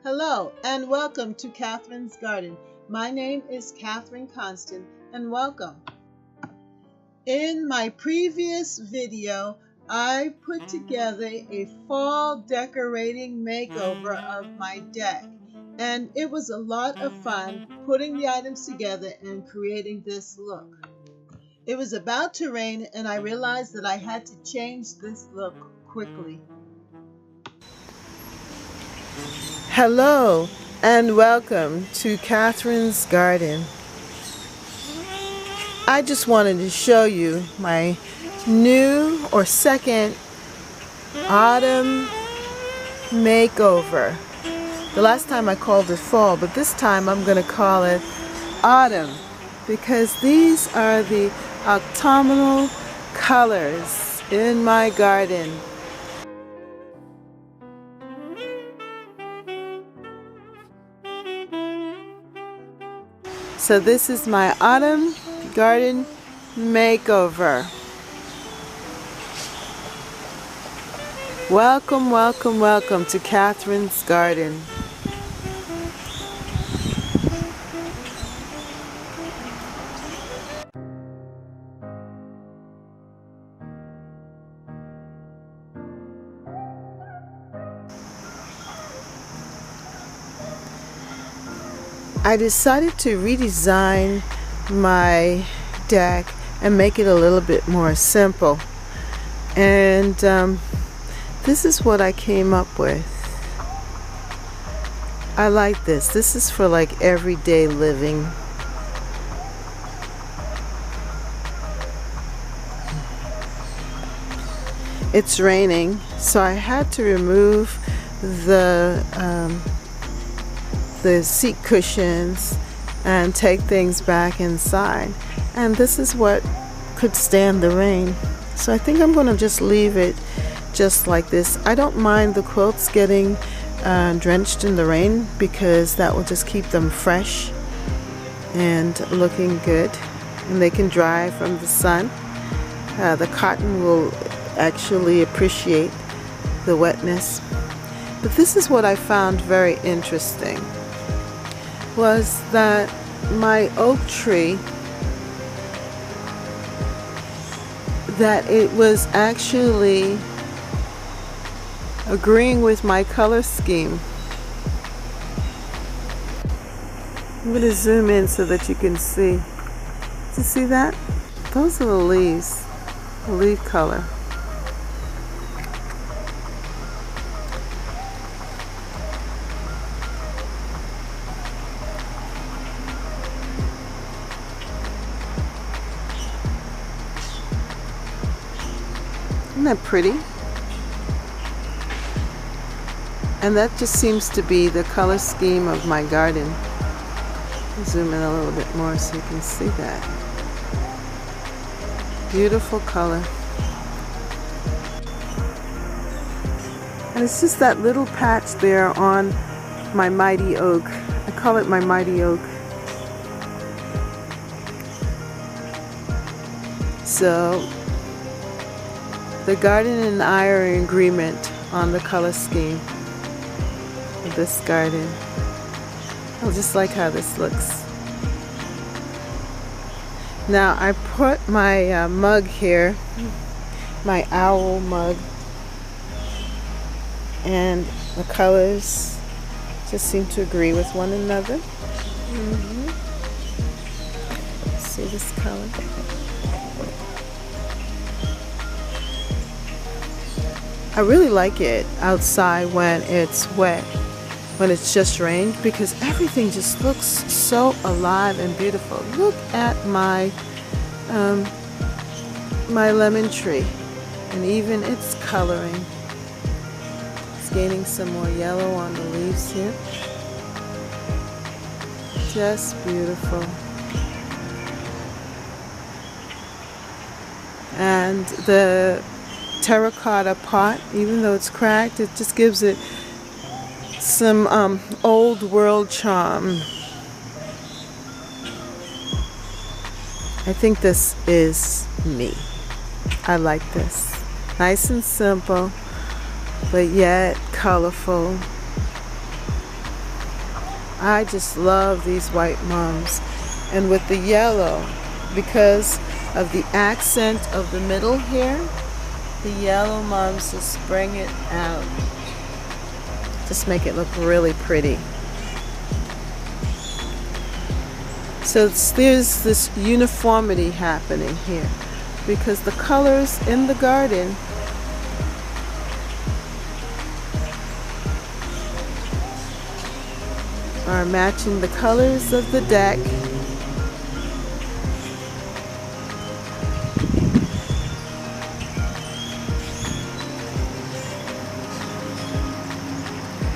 Hello and welcome to Catherine's Garden. My name is Catherine Constant and welcome. In my previous video, I put together a fall decorating makeover of my deck, and it was a lot of fun putting the items together and creating this look. It was about to rain and I realized that I had to change this look quickly. Hello and welcome to Catherine's Garden. I just wanted to show you my new or second autumn makeover. The last time I called it fall, but this time I'm going to call it autumn because these are the autumnal colors in my garden. So this is my autumn garden makeover. Welcome, welcome, welcome to Catherine's Garden. I decided to redesign my deck and make it a little bit more simple, and this is what I came up with. I like this. This is for like everyday living. It's raining, so I had to remove the seat cushions and take things back inside, and this is what could stand the rain. So I think I'm going to just leave it just like this. I don't mind the quilts getting drenched in the rain because that will just keep them fresh and looking good, and they can dry from the sun. The cotton will actually appreciate the wetness. But this is what I found very interesting, was that my oak tree, that it was actually agreeing with my color scheme. I'm going to zoom in so that you can see. Do you see that? Those are the leaves, the leaf color. Isn't that pretty? And that just seems to be the color scheme of my garden. Zoom in a little bit more so you can see that. Beautiful color. And it's just that little patch there on my mighty oak. I call it my mighty oak. So the garden and I are in agreement on the color scheme of this garden. I just like how this looks. Now I put my mug here, my owl mug, and the colors just seem to agree with one another. See this color? I really like it outside when it's wet, when it's just rained, because everything just looks so alive and beautiful. Look at my my lemon tree, and even its coloring. It's gaining some more yellow on the leaves here. Just beautiful. And the terracotta pot, even though it's cracked, it just gives it some old world charm. I think this is me. I like this. Nice and simple, but yet colorful. I just love these white mums. And with the yellow, because of the accent of the middle here, the yellow mums just bring it out. Just make it look really pretty. So there's this uniformity happening here, because the colors in the garden are matching the colors of the deck.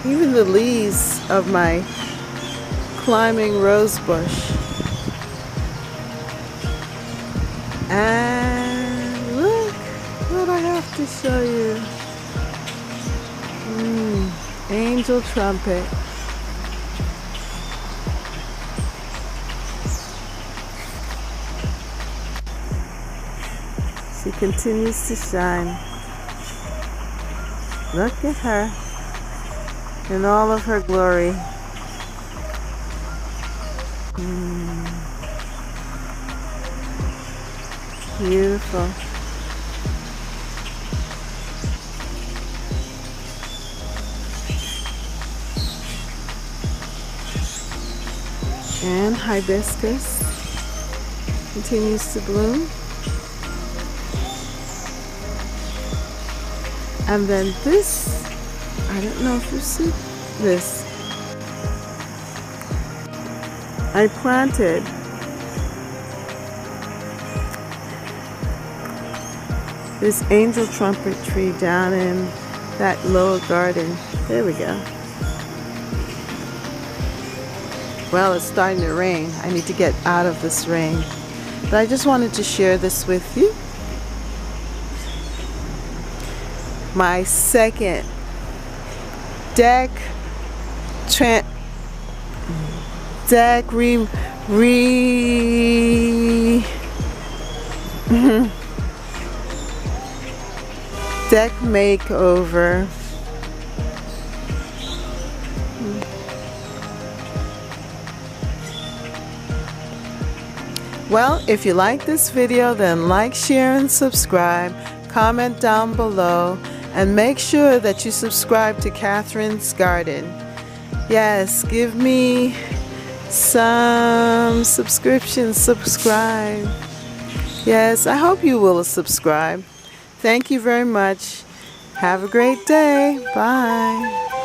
Even the leaves of my climbing rose bush. And look what I have to show you. Angel trumpet. She continues to shine. Look at her in all of her glory. Beautiful. And hibiscus continues to bloom. And then this, I don't know if you see this. I planted this angel trumpet tree down in that lower garden. There we go. Well, it's starting to rain. I need to get out of this rain. But I just wanted to share this with you. My second deck deck makeover. Well, if you like this video, then like, share, and subscribe. Comment down below. And make sure that you subscribe to Catherine's Garden. Yes, give me some subscriptions. Subscribe. Yes, I hope you will subscribe. Thank you very much. Have a great day. Bye.